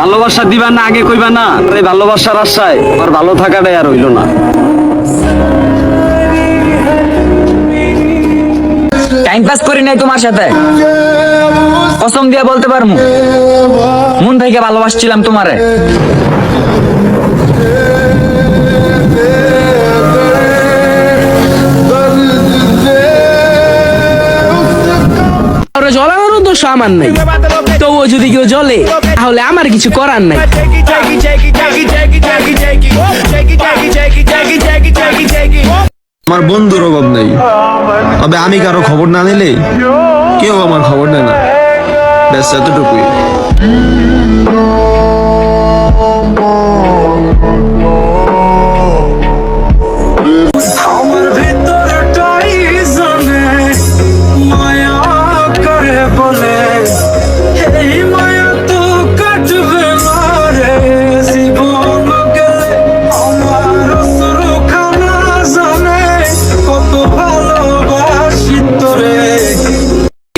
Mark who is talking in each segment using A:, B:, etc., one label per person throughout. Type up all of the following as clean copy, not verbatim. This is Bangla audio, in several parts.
A: ভালোবাসা দিবা না আগে কইবা না, এই ভালোবাসার আশায় আর ভালো থাকাটাই আর হইল না।
B: টাইম পাস করি নাই তোমার সাথে, কসম দিয়ে বলতে পারমু মন থেকে ভালোবাসছিলাম তোমারে।
C: জ্বলানোর দোষ আমার নাই, তবুও যদি কেউ জ্বলে তাহলে আমার কিছু করার নাই।
D: আমার বন্ধুর অভাব নেই, তবে আমি কারো খবর না নিলে কেউ আমার খবর নেয় না, ব্যাস এতটুকুই।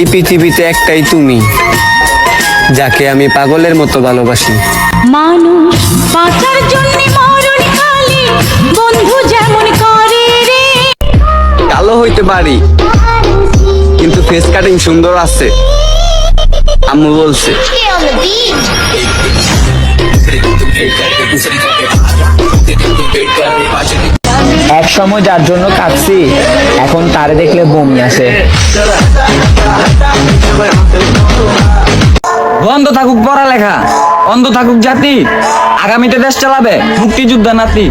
A: এই পৃথিবীতে একটাই তুমি, যাকে আমি পাগলের মতো ভালোবাসি।
E: মানুষ বাঁচার জন্য মরণ কালে বন্ধু যেমন করে রে।
A: কালো হইতে পারি কিন্তু ফেস কাটিং সুন্দর আছে, আম্মু বলছে।
B: এক সময় যার জন্য কাঁদছি, এখন তারে দেখলে বমি আসে। বন্ধ থাকুক পড়ালেখা, অন্ধ থাকুক জাতি, আগামীতে দেশ চালাবে মুক্তিযোদ্ধা নাতি।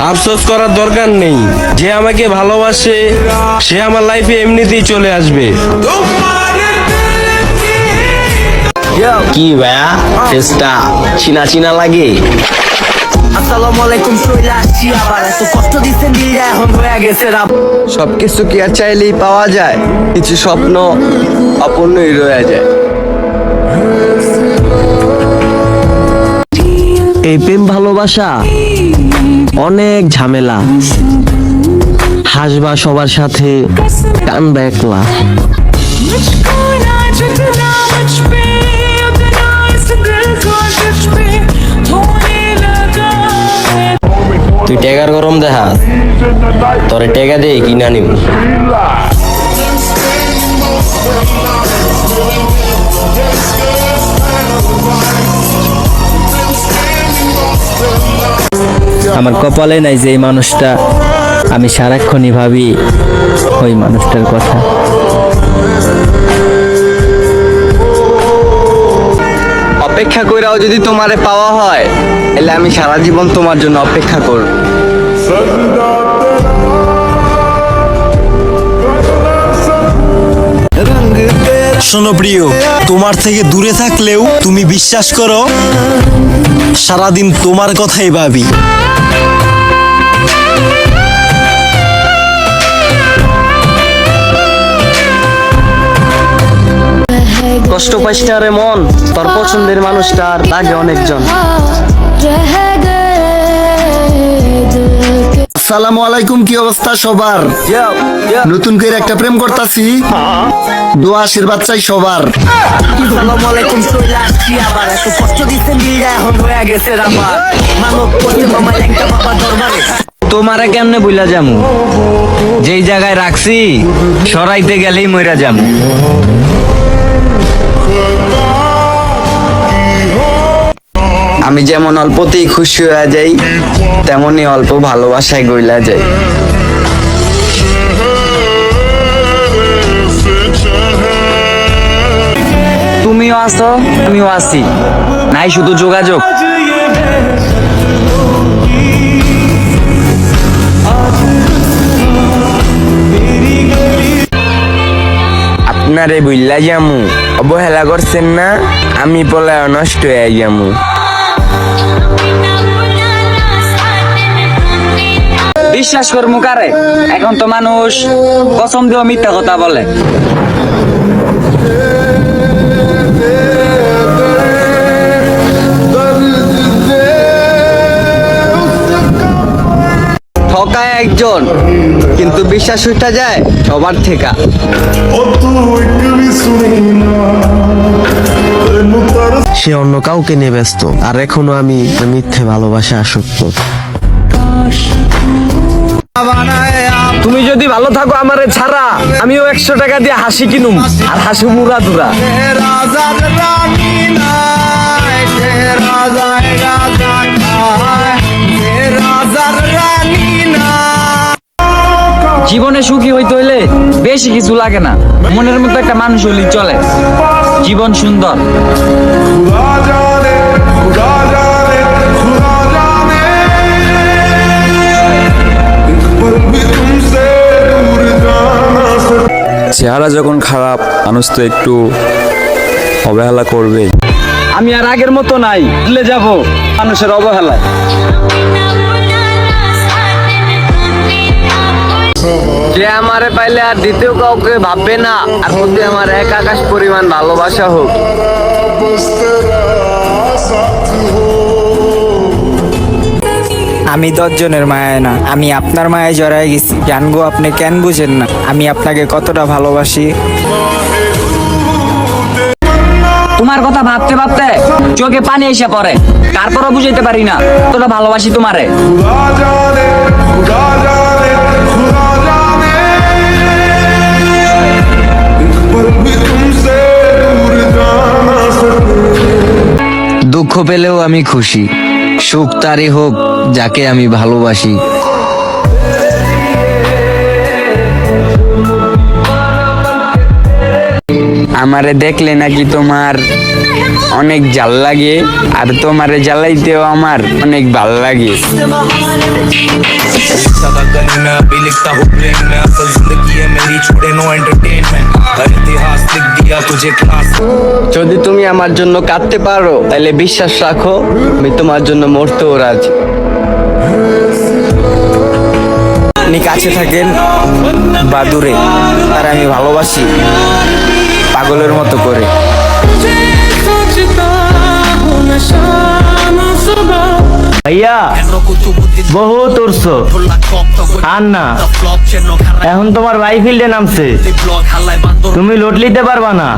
D: আফসোস করার দরকার নেই, যে আমাকে ভালোবাসে সে আমার লাইফে এমনিতেই চলে আসবে।
A: কি ভাইয়া, ফেসটা চিনা চিনা লাগে।
B: আসসালামু আলাইকুম, চলে আসছি আবার, এত কষ্ট দিচ্ছেন দিলে এখন হয়ে গেছে রাত।
A: সবকিছু কি আর চাইলেই পাওয়া যায়? কিছু স্বপ্ন অপূর্ণই রয়ে যায়। এই প্রেম ভালোবাসা অনেক ঝামেলা, হাসবা সবার সাথে, কান্দা একলা।
E: मुझको ना झुकना मुझ पे, अपना इस दिल को तुझ पे होने लगा है।
A: তুই টেকার গরম দেখা, তোরে টেকা দিয়ে কিনা নিব।
B: আমার কপালে নাই যে এই মানুষটা, আমি সারাক্ষণই ভাবি ওই মানুষটার কথা।
A: অপেক্ষা কইরাও যদি তোমারে পাওয়া হয়, তাহলে আমি সারা জীবন তোমার জন্য অপেক্ষা করব।
F: শোনো প্রিয়, তোমার থেকে দূরে থাকলেও তুমি বিশ্বাস করো সারাদিন তোমার কথাই ভাবি।
A: কষ্ট পাইস না রে মন, তোর পছন্দের মানুষটার লাগে অনেকজন।
G: আসসালামু আলাইকুম, কি অবস্থা সবার? নতুন করে একটা প্রেম করতাছি, দোয়া আশীর্বাদ চাই সবার।
B: আসসালামু আলাইকুম, চলে আসছি আবার, এত কষ্ট দিচ্ছেন দিলে এখন হয়ে গেছে রাবার। মানব করতে মামা একটা বাবা দরবারে। তোমারে কেমনে বুইলা যামু, যেই জায়গায় রাখছি সরাইতে গেলেই মইরা যামু।
A: আমি যেমন অল্পতেই খুশি হয়ে যাই, তেমনি অল্প ভালোবাসায় গইলা যাই।
B: তুমিও আছো, তুমিও আছি, নাই শুধু যোগাযোগ।
A: আপনারে বুইল্লা যামু, অবহেলা করছেন না, আমি পলায় নষ্ট হয়ে যামু।
B: বিশ্বাস করমু কারে, এখন তো মানুষ কসম দিয়েও মিথ্যা কথা বলে।
A: ঠকায়
B: একজন, কিন্তু বিশ্বাস উঠা যায় সবার থেকে।
F: সে অন্য কাউকে নিয়ে ব্যস্ত, আর এখনো আমি মিথ্যে ভালোবাসা আসক্ত।
B: তুমি যদি ভালো থাকো আমারে ছাড়া, আমিও 100 টাকা দিয়ে হাসি কিনুম, আর হাসি মুরা দুরা। জীবনে সুখী হইতে হইলে বেশি কিছু লাগে না, মনের মতো একটা মানুষ হইলেই চলে। জীবন সুন্দর।
H: চেহারা যখন খারাপ, মানুষ তো একটু অবহেলা করবে।
B: আমি আর আগের মতো নাই, ভুলে যাব মানুষের অবহেলায়। যে আমারে পাইলে আর দ্বিতীয় কাউকে ভাববে না, আর প্রতি আমার এক আকাশ পরিমাণ ভালোবাসা হোক।
I: আমি 10 জনের মায়ায় না, আমি আপনার মায়ায় জড়ায় গেছি। জানগো আপনি কেন বুঝেন না আমি আপনাকে কতটা ভালোবাসি।
B: তোমার কথা ভাবতে ভাবতে চোখে পানি এসে পড়ে, তারপরও বুঝাইতে পারি না কতটা ভালোবাসি তোমারে। দুঃখ পেলেও আমি খুশি, সুখ তারই হোক যাকে আমি ভালোবাসি।
A: আমারে দেখলে নাকি তোমার অনেক জাল লাগে, আর তোমারে জ্বালাইতেও আমার অনেক ভাল লাগে।
B: যদি তুমি আমার জন্য কাঁদতে পারো, তাহলে বিশ্বাস রাখো আমি তোমার জন্য মরতেও রাজি।
I: আপনি কাছে থাকেন বা দূরে, তার আমি ভালোবাসি পাগলের মতো করে।
B: ভাইয়া বহুত উড়ছো আর না, এখন তোমার বাইফিল্ডে নামছে, তুমি লোট লিতে পারবা না।